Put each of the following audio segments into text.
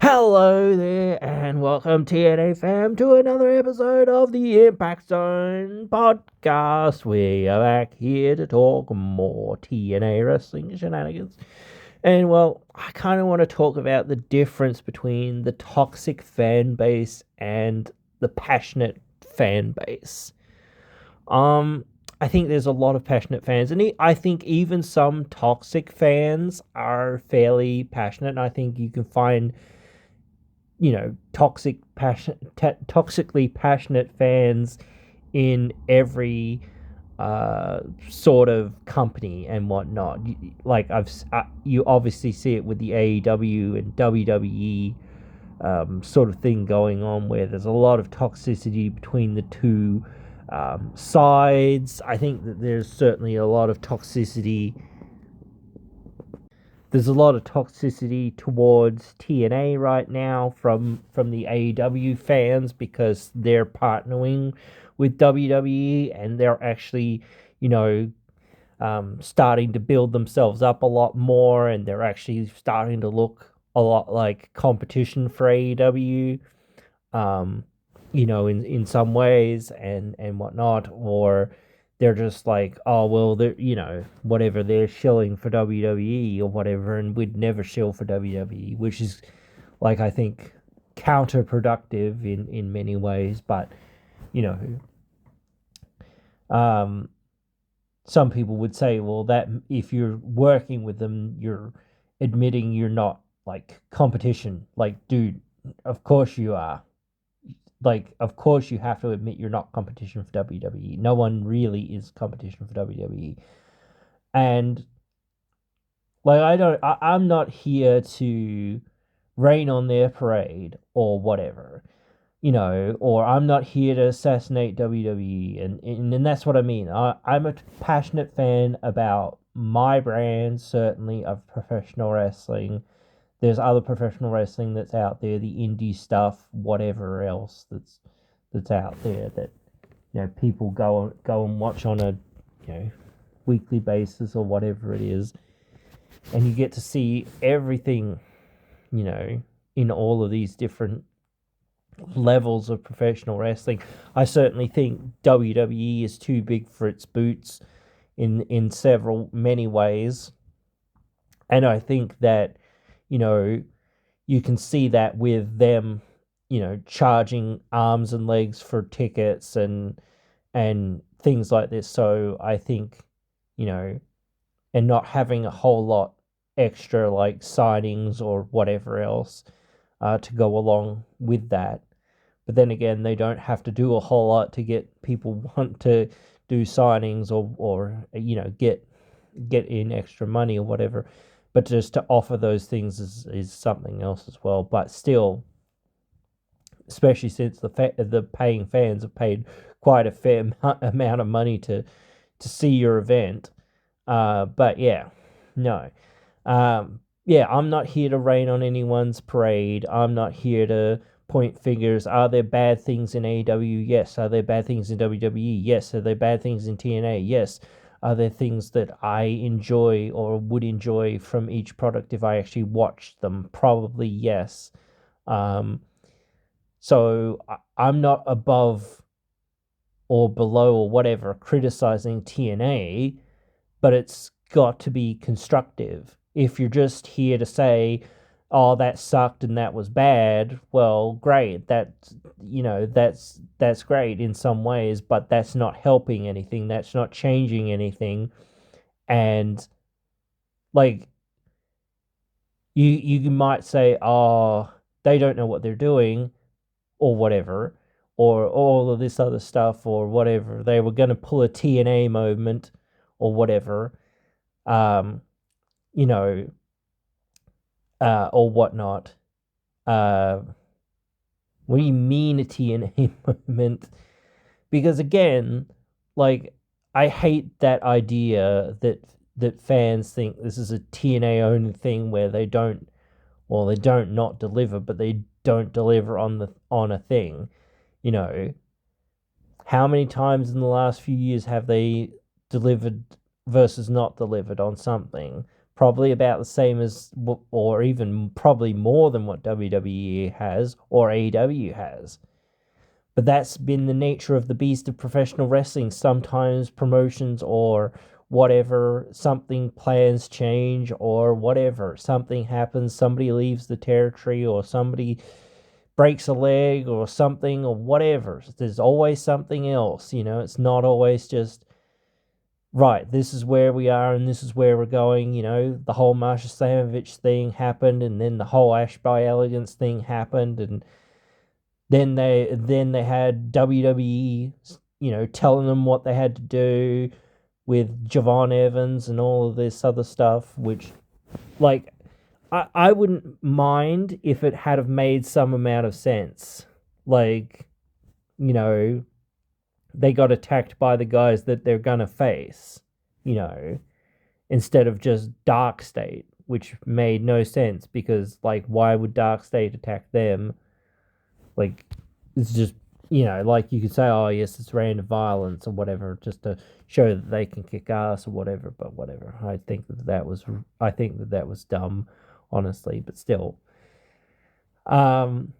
Hello there, and welcome TNA fam to another episode of the Impact Zone podcast. We are back here to talk more TNA wrestling shenanigans. And well, I kind of want to talk about the difference between the toxic fan base and the passionate fan base. I think there's a lot of passionate fans, and I think even some toxic fans are fairly passionate. And I think you can find toxically passionate fans in every sort of company and whatnot. Like you obviously see it with the AEW and WWE sort of thing going on, where there's a lot of toxicity between the two sides. I think that there's certainly a lot of toxicity. There's a lot of toxicity towards TNA right now from the AEW fans, because they're partnering with WWE and they're actually, starting to build themselves up a lot more, and they're actually starting to look a lot like competition for AEW, in some ways and whatnot. Or they're just like, oh, well, they're, whatever, they're shilling for WWE or whatever, and we'd never shill for WWE, which is, like, I think, counterproductive in many ways. But, you know, some people would say, well, that if you're working with them, you're admitting you're not, like, competition. Like, dude, of course you are. Like, of course you have to admit you're not competition for WWE. No one really is competition for WWE. And like, I'm not here to rain on their parade or whatever, or I'm not here to assassinate WWE. And that's what I mean. I'm a passionate fan about my brand, certainly, of professional wrestling. There's other professional wrestling that's out there, the indie stuff, whatever else that's out there that people go and watch on a weekly basis or whatever it is, and you get to see everything in all of these different levels of professional wrestling. I certainly think WWE is too big for its boots in many ways, and I think that you can see that with them, charging arms and legs for tickets and things like this. So I think, and not having a whole lot extra like signings or whatever else to go along with that. But then again, they don't have to do a whole lot to get people want to do signings or get in extra money or whatever. But just to offer those things is something else as well. But still, especially since the paying fans have paid quite a fair amount of money to see your event. But yeah, no. I'm not here to rain on anyone's parade. I'm not here to point fingers. Are there bad things in AEW? Yes. Are there bad things in WWE? Yes. Are there bad things in TNA? Yes. Are there things that I enjoy or would enjoy from each product if I actually watched them? Probably yes. So I'm not above or below or whatever criticizing TNA, but it's got to be constructive. If you're just here to say, oh, that sucked and that was bad, well, great. That's great in some ways, but that's not helping anything. That's not changing anything. And like, you might say, oh, they don't know what they're doing or whatever, or all of this other stuff or whatever. They were going to pull a TNA moment or whatever. Or whatnot. What do you mean a TNA moment? Because again, like, I hate that idea that fans think this is a TNA only thing where they don't not deliver, but they don't deliver on a thing. How many times in the last few years have they delivered versus not delivered on something? probably about the same as, or even probably more than what WWE has or AEW has. But that's been the nature of the beast of professional wrestling. Sometimes promotions or whatever, something plans change or whatever. Something happens, somebody leaves the territory or somebody breaks a leg or something or whatever. There's always something else, It's not always just, right, this is where we are and this is where we're going, The whole Marsha Slamovich thing happened, and then the whole Ash by Elegance thing happened, and then they had WWE, telling them what they had to do with Javon Evans and all of this other stuff, which, like, I wouldn't mind if it had have made some amount of sense. Like, they got attacked by the guys that they're gonna face, instead of just Dark State, which made no sense because, like, why would Dark State attack them? Like, it's just, like you could say, oh, yes, it's random violence or whatever, just to show that they can kick ass or whatever, but whatever. I think that was dumb, honestly, but still. And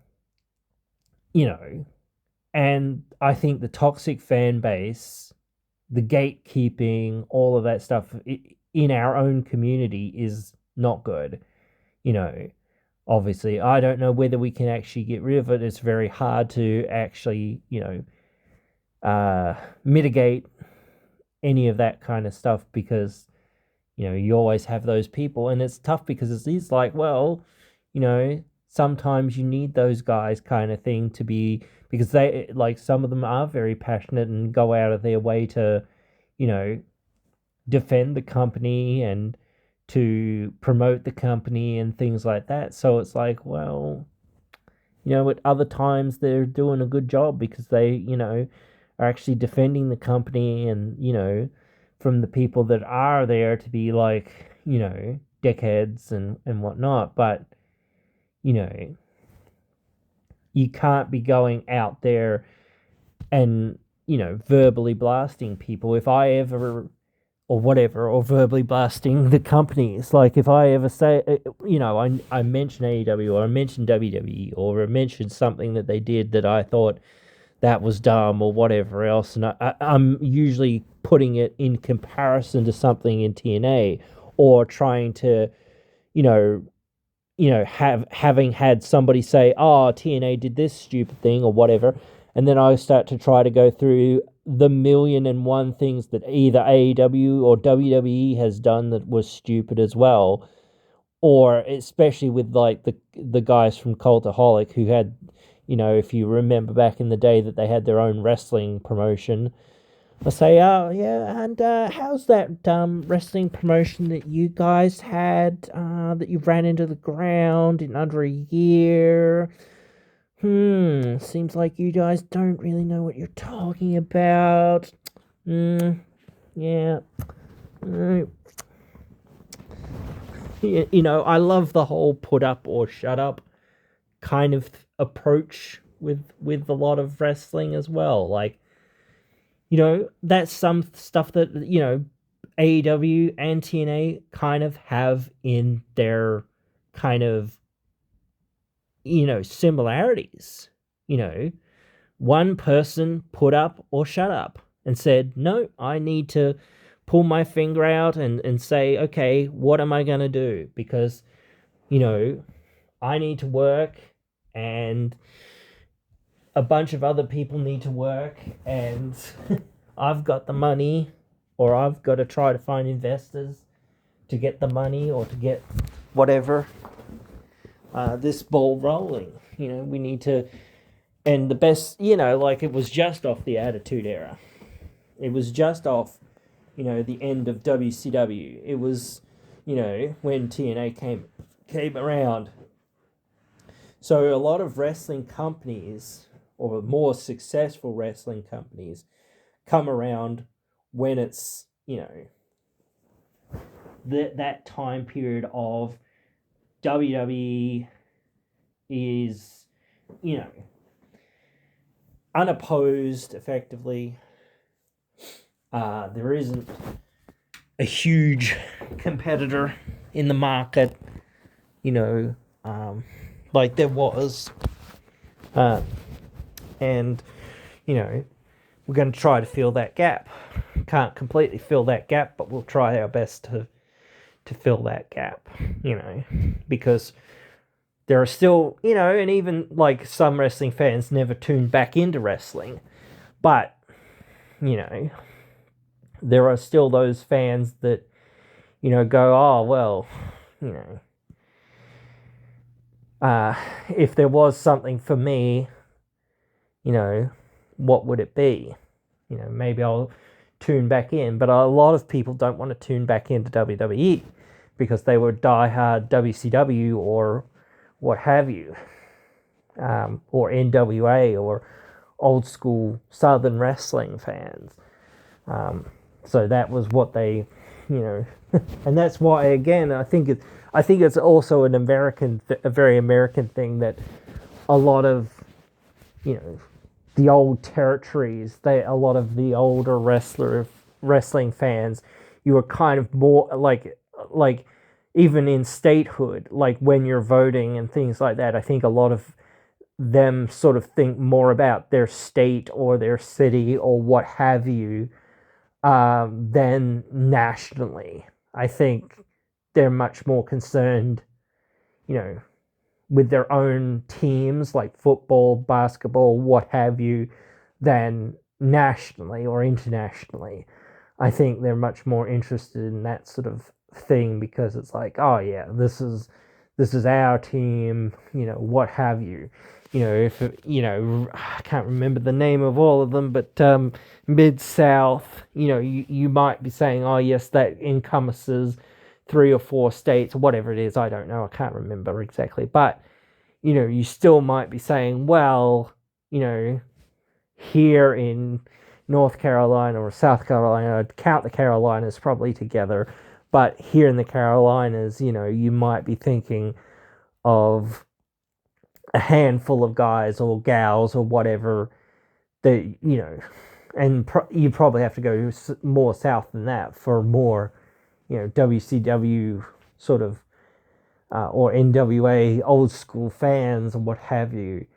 I think the toxic fan base, the gatekeeping, all of that stuff in our own community is not good. Obviously, I don't know whether we can actually get rid of it. It's very hard to actually, mitigate any of that kind of stuff because, you always have those people, and it's tough because it's like, well, sometimes you need those guys kind of thing to be, because they, like, some of them are very passionate and go out of their way to, defend the company and to promote the company and things like that. So it's like, well, at other times they're doing a good job because they, are actually defending the company and, from the people that are there to be like, dickheads and whatnot. But, you can't be going out there and, verbally blasting people. If I ever, or whatever, or verbally blasting the companies. Like, if I ever say, I mention AEW, or I mention WWE, or I mention something that they did that I thought that was dumb, or whatever else, and I'm usually putting it in comparison to something in TNA, or trying to, having had somebody say, oh, TNA did this stupid thing, or whatever, and then I start to try to go through the 1,000,001 things that either AEW or WWE has done that was stupid as well, or especially with, like, the guys from Cultaholic who had, if you remember back in the day that they had their own wrestling promotion. I say, oh yeah, and how's that wrestling promotion that you guys had that you ran into the ground in under a year? Seems like you guys don't really know what you're talking about. Yeah. I love the whole put up or shut up kind of approach with a lot of wrestling as well. Like, that's some stuff that, AEW and TNA kind of have in their kind of, similarities. One person put up or shut up and said, no, I need to pull my finger out and say, okay, what am I going to do? Because, I need to work and a bunch of other people need to work, and I've got the money, or I've got to try to find investors to get the money or to get whatever, this ball rolling. We need to, and the best, like, it was just off the Attitude Era. It was just off, the end of WCW. It was, when TNA came around. So a lot of wrestling companies, or more successful wrestling companies, come around when it's, that time period of WWE is, unopposed effectively. There isn't a huge competitor in the market, like there was. Uh, and, we're going to try to fill that gap. Can't completely fill that gap, but we'll try our best to fill that gap, because there are still, and even like some wrestling fans never tune back into wrestling, but, there are still those fans that, go, oh, well, if there was something for me, what would it be? Maybe I'll tune back in. But a lot of people don't want to tune back into WWE because they were diehard WCW or what have you, or NWA or old school Southern wrestling fans. So that was what they, and that's why again I think it's also a very American thing that a lot of, the old territories, a lot of the older wrestling fans, you were kind of more like even in statehood, like when you're voting and things like that. I think a lot of them sort of think more about their state or their city or what have you, than nationally. I think they're much more concerned, with their own teams like football, basketball, what have you, than nationally or internationally. I think they're much more interested in that sort of thing because it's like, oh yeah, this is our team, what have you. If I can't remember the name of all of them, but Mid South, you might be saying, oh yes, that encompasses 3 or 4 states, whatever it is. I don't know. I can't remember exactly, but you still might be saying, well, here in North Carolina or South Carolina, I'd count the Carolinas probably together, but here in the Carolinas, you might be thinking of a handful of guys or gals or whatever that, and you probably have to go more south than that for more, WCW sort of, or NWA old school fans or what have you.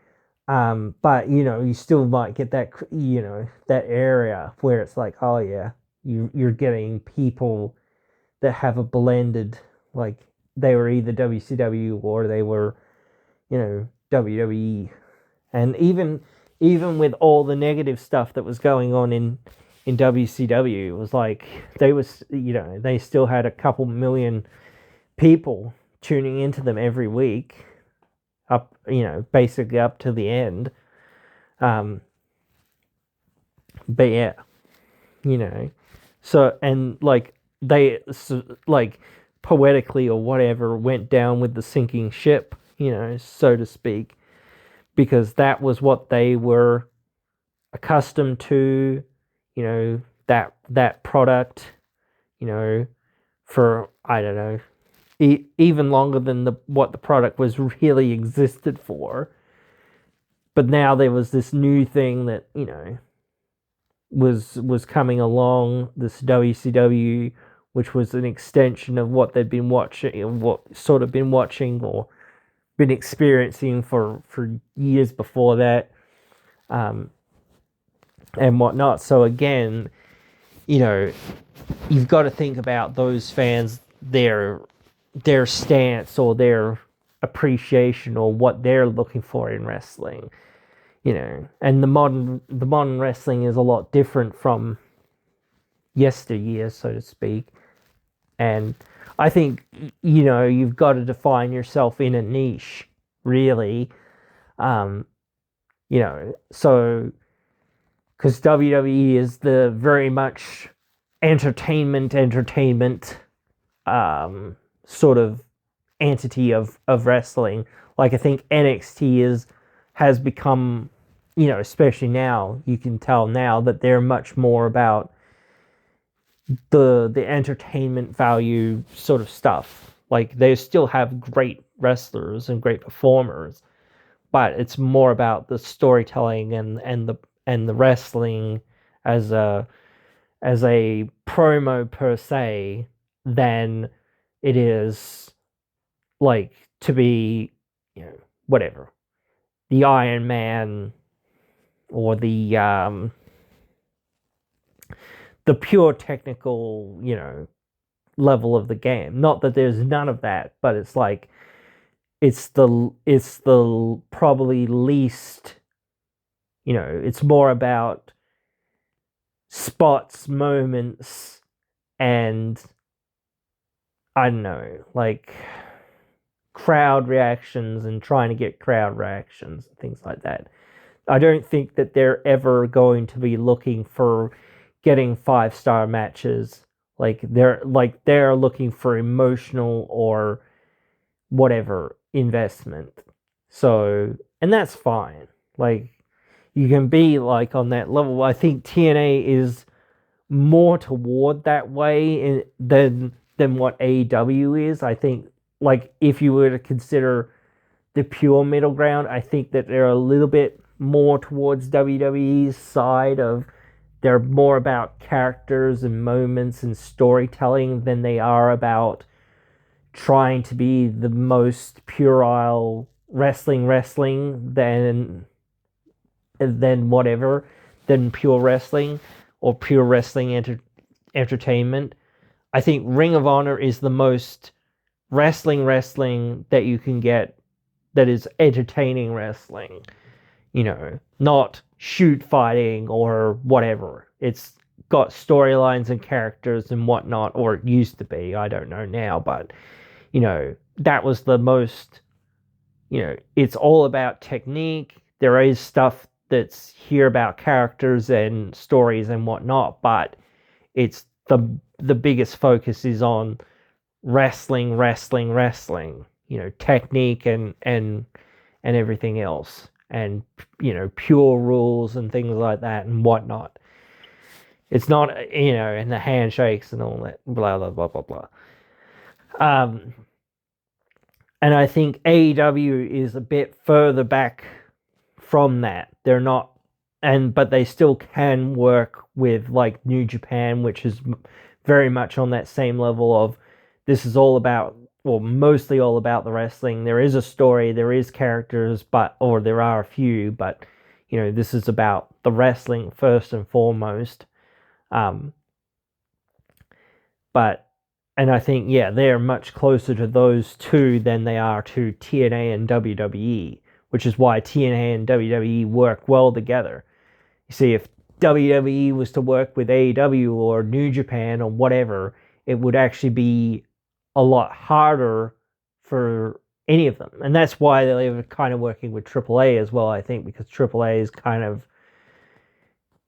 But you still might get that, that area where it's like, oh yeah, you're getting people that have a blended, like they were either WCW or they were, WWE. And even with all the negative stuff that was going on in WCW, it was like they still had a couple million people tuning into them every week, up, basically up to the end. But yeah, so, and like they like poetically or whatever went down with the sinking ship, so to speak, because that was what they were accustomed to, that product, for, I don't know, even longer than what the product was really existed for. But now there was this new thing that, was coming along, this WCW, which was an extension of what they'd been watching, what sort of been watching or been experiencing for years before that, and whatnot. So again, you've got to think about those fans, their stance or their appreciation or what they're looking for in wrestling. And the modern wrestling is a lot different from yesteryear, so to speak. And I think, you've got to define yourself in a niche, really. So, because WWE is the very much entertainment, sort of entity of wrestling. Like, I think NXT has become, especially now, you can tell now that they're much more about the entertainment value sort of stuff. Like, they still have great wrestlers and great performers, but it's more about the storytelling and the wrestling as a promo per se than it is like to be, whatever, the Iron Man or the pure technical, level of the game. Not that there's none of that, but it's like it's the probably least, it's more about spots, moments, and I don't know, like crowd reactions and trying to get crowd reactions and things like that. I don't think that they're ever going to be looking for getting 5-star matches. They're looking for emotional or whatever investment. So, and that's fine. Like, you can be like on that level. I think TNA is more toward that way than what AEW is. I think, like, if you were to consider the pure middle ground, I think that they're a little bit more towards WWE's side of, they're more about characters and moments and storytelling than they are about trying to be the most puerile wrestling than whatever, than pure wrestling or pure wrestling entertainment. I think Ring of Honor is the most wrestling that you can get, that is entertaining wrestling. Not shoot fighting or whatever. It's got storylines and characters and whatnot, or it used to be. I don't know now, but that was the most, it's all about technique. There is stuff that's here about characters and stories and whatnot, but it's the biggest focus is on wrestling, technique and everything else, and pure rules and things like that and whatnot. It's not, and the handshakes and all that, blah blah blah blah blah. Um, and I think AEW is a bit further back from that. They're not, but they still can work with like New Japan, which is very much on that same level of, this is all about, well, mostly all about the wrestling. There is a story, there is characters, or there are a few, but this is about the wrestling first and foremost. But and I think, yeah, they're much closer to those two than they are to TNA and WWE, which is why TNA and WWE work well together. You see, if WWE was to work with AEW or New Japan or whatever, it would actually be a lot harder for any of them. And that's why they're kind of working with AAA as well, I think, because AAA is kind of,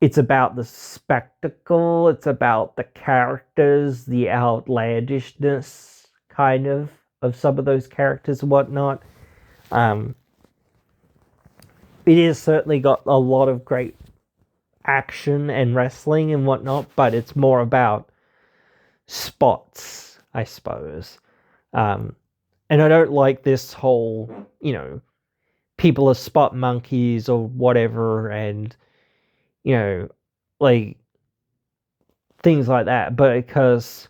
it's about the spectacle, it's about the characters, the outlandishness, kind of some of those characters and whatnot. It is certainly got a lot of great action and wrestling and whatnot, but it's more about spots, I suppose. And I don't like this whole, people are spot monkeys or whatever, and like things like that, but because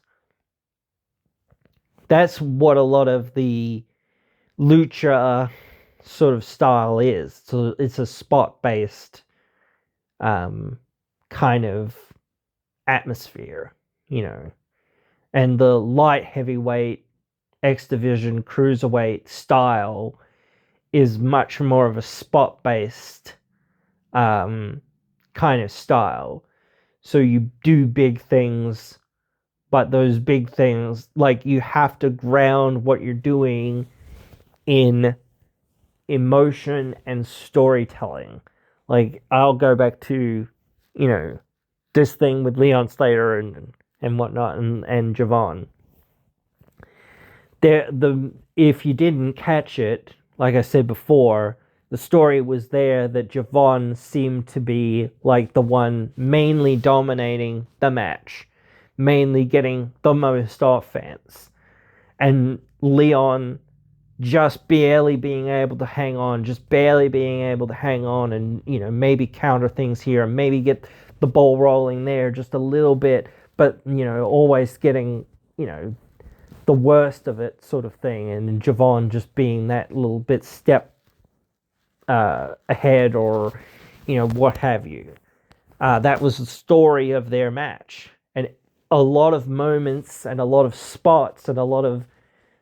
that's what a lot of the lucha sort of style is. So it's a spot based kind of atmosphere, and the light heavyweight, X Division, cruiserweight style is much more of a spot based kind of style. So you do big things, but those big things, like, you have to ground what you're doing in emotion and storytelling. Like, I'll go back to, this thing with Leon Slater and whatnot, and Javon. If you didn't catch it, like I said before, the story was there that Javon seemed to be like the one mainly dominating the match, mainly getting the most offense, and Leon just barely being able to hang on, and maybe counter things here, and maybe get the ball rolling there just a little bit, but always getting the worst of it sort of thing, and Javon just being that little bit step ahead, or what have you. That was the story of their match, and a lot of moments and a lot of spots and a lot of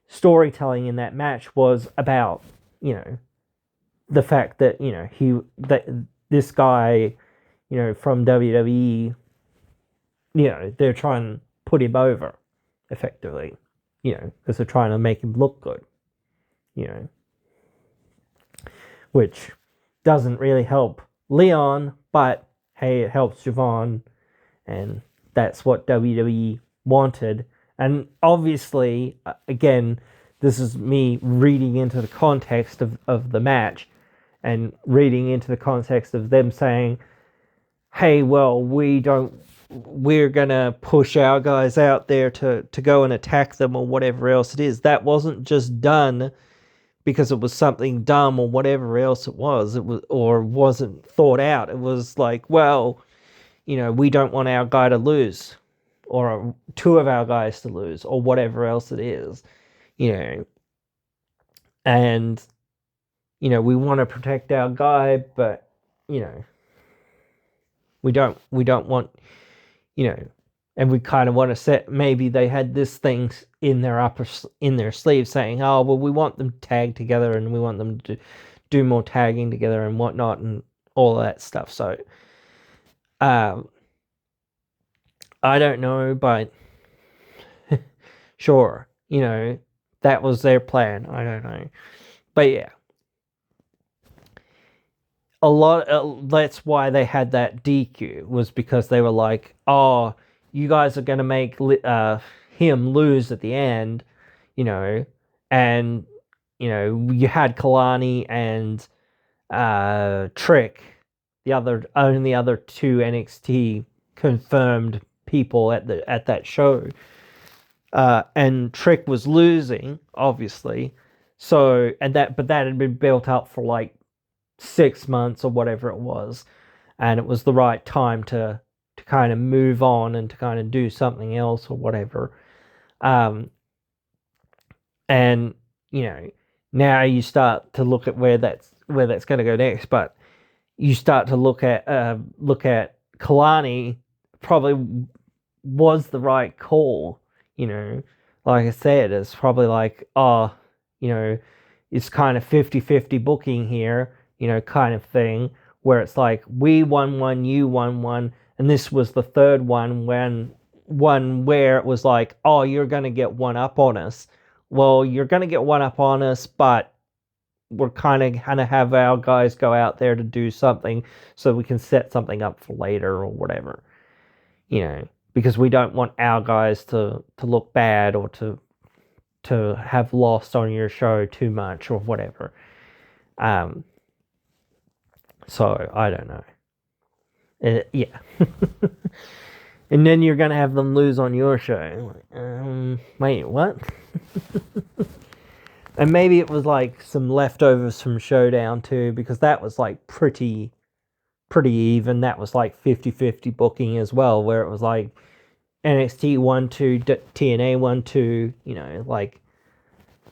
storytelling in that match was about the fact that this guy from WWE, they're trying to put him over effectively, because they're trying to make him look good, which doesn't really help Leon, but hey, it helps Javon, and that's what WWE wanted. And obviously, again, this is me reading into the context of the match, and reading into the context of them saying, hey, well, we're gonna push our guys out there to go and attack them, or whatever else it is. That wasn't just done because it was something dumb or whatever else it was, or wasn't thought out. It was like, well, we don't want our guy to lose, or two of our guys to lose, or whatever else it is, and we want to protect our guy, but we don't want, and we kind of want to set, maybe they had this thing in their sleeve saying, oh, well, we want them tagged together, and we want them to do more tagging together and whatnot, and all of that stuff. So I don't know, but sure, that was their plan. I don't know, but yeah, that's why they had that DQ, was because they were like, oh, you guys are going to make him lose at the end, and you had Kalani and Trick, the other two NXT confirmed people at that show, and Trick was losing, obviously. So, but that had been built up for like 6 months or whatever it was, and it was the right time to kind of move on and to kind of do something else or whatever. And now you start to look at where that's going to go next, but you start to look at Kalani probably was the right call. Like I said, it's probably like, oh, it's kind of 50-50 booking here, kind of thing, where it's like, we won one, you won one, and this was the third one where it was like, oh, you're going to get one up on us. Well, you're going to get one up on us, but we're kind of have our guys go out there to do something so we can set something up for later or whatever, because we don't want our guys to look bad, or to have lost on your show too much or whatever. So I don't know. Yeah. And then you're gonna have them lose on your show. Wait, what? And maybe it was like some leftovers from Showdown too, because that was like pretty even. That was like 50-50 booking as well, where it was like NXT 1-2, TNA 1-2, like,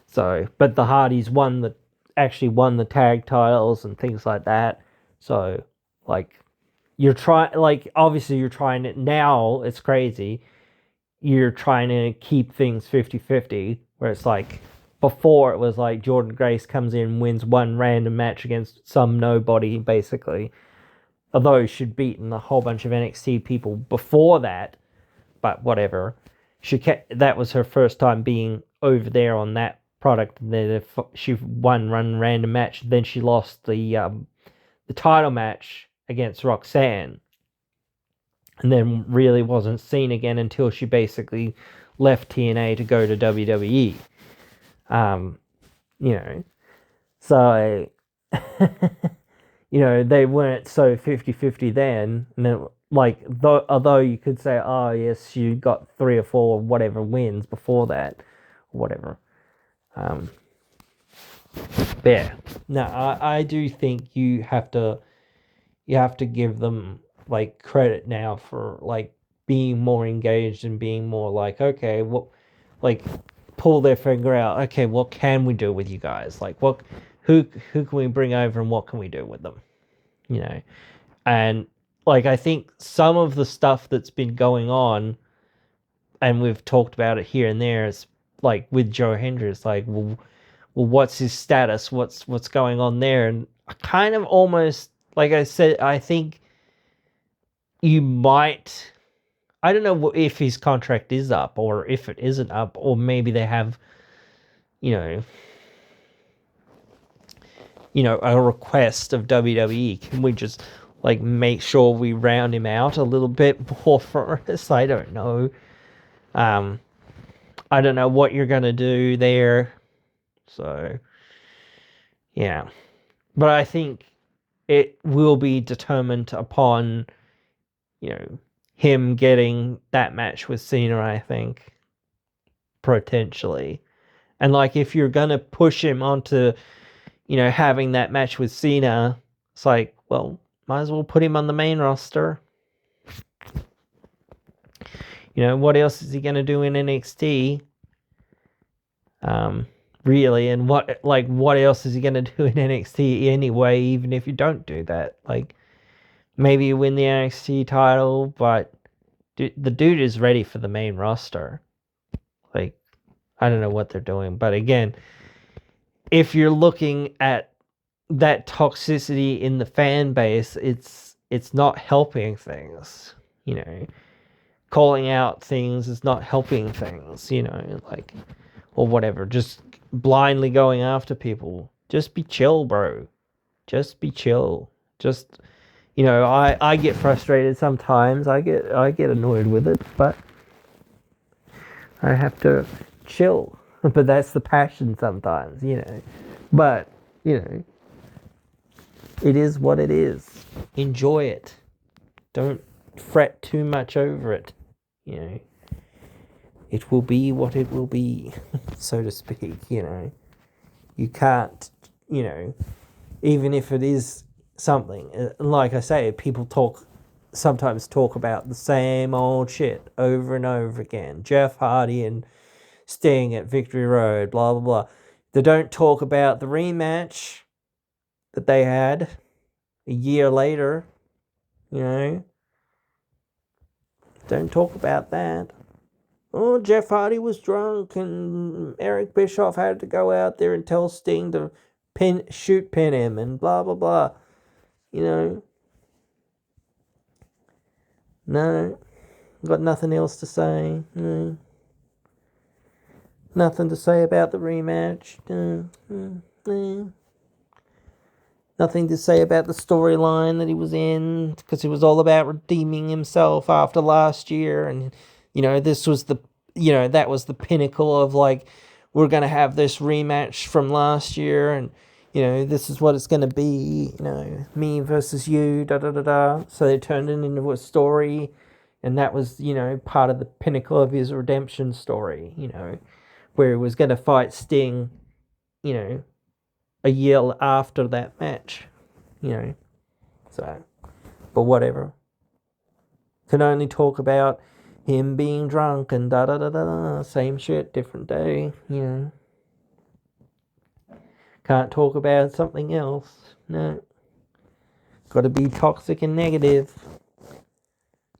so, but the Hardys actually won the tag titles and things like that. So, like, obviously you're trying it now, it's crazy. You're trying to keep things 50-50, where it's like, before it was like Jordan Grace comes in, wins one random match against some nobody, basically. Although she'd beaten a whole bunch of NXT people before that, but whatever. That was her first time being over there on that product. And then she won one random match. Then she lost the title match against Roxanne, and then really wasn't seen again until she basically left TNA to go to WWE. So they weren't so 50-50 then. And then, like, although you could say, oh yes, you got 3 or 4 whatever wins before that, whatever. But yeah, no, I do think you have to give them like credit now for like being more engaged and being more like, okay, well, like, pull their finger out. Okay, what can we do with you guys? Like, who can we bring over, and what can we do with them? You know, and like I think some of the stuff that's been going on, and we've talked about it here and there, is like with Joe Hendricks. Like, well, what's his status? What's going on there? And I kind of almost, like I said, I think you might. I don't know if his contract is up or if it isn't up, or maybe they have, you know, a request of WWE. Can we just like make sure we round him out a little bit more for us? I don't know. I don't know what you're gonna do there. So yeah, but I think it will be determined upon, him getting that match with Cena. I think potentially, and like if you're gonna push him onto, having that match with Cena, it's like, well, might as well put him on the main roster. What else is he going to do in NXT? Really, and what else is he going to do in NXT anyway, even if you don't do that? Like, maybe you win the NXT title, but the dude is ready for the main roster. Like, I don't know what they're doing, but again, if you're looking at that toxicity in the fan base, it's not helping things. Calling out things is not helping things. Like, or whatever. Just blindly going after people. Just be chill, bro. Just be chill. Just, I get frustrated sometimes. I get annoyed with it, but I have to chill. But that's the passion sometimes, But, it is what it is. Enjoy it. Don't fret too much over it. It will be what it will be, so to speak. You can't, even if it is something, like I say, people sometimes talk about the same old shit over and over again. Jeff Hardy and Sting at Victory Road, blah, blah, blah. They don't talk about the rematch that they had a year later, Don't talk about that. Oh, Jeff Hardy was drunk and Eric Bischoff had to go out there and tell Sting to pin him and blah, blah, blah. No, got nothing else to say. No. Nothing to say about the rematch. No. Nothing to say about the storyline that he was in, because it was all about redeeming himself after last year. And, this was that was the pinnacle of, like, we're going to have this rematch from last year. And, this is what it's going to be, me versus you, da-da-da-da. So they turned it into a story. And that was, part of the pinnacle of his redemption story, where he was going to fight Sting, a year after that match, So, but whatever. Can only talk about him being drunk and da-da-da-da, same shit, different day, Can't talk about something else, no. Gotta be toxic and negative.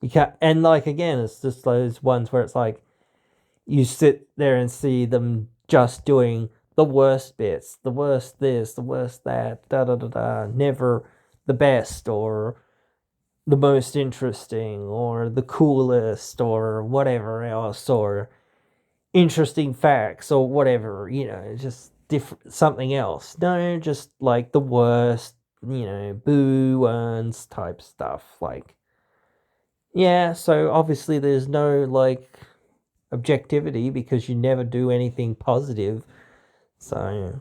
You can't, and like, again, it's just those ones where it's like, you sit there and see them just doing the worst bits, the worst this, the worst that, da-da-da-da, never the best, or the most interesting, or the coolest, or whatever else, or interesting facts, or whatever, just different, something else. No, just like the worst, boo ones type stuff. Like, yeah, so obviously there's no, like, objectivity, because you never do anything positive. So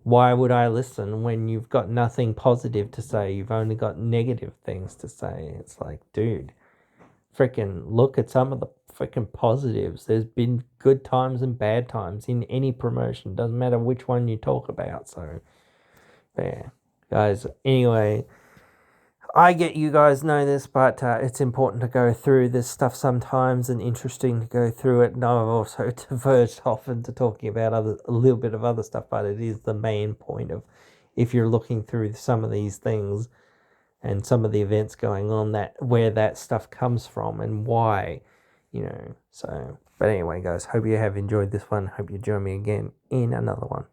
why would I listen when you've got nothing positive to say? You've only got negative things to say. It's like, dude, freaking look at some of the freaking positives. There's been good times and bad times in any promotion. Doesn't matter which one you talk about. So, yeah, guys, anyway, I get you guys know this, but it's important to go through this stuff sometimes and interesting to go through it. And I've also diverged off into talking about a little bit of other stuff, but it is the main point of if you're looking through some of these things and some of the events going on, that where that stuff comes from and why, So, but anyway, guys, hope you have enjoyed this one. Hope you join me again in another one.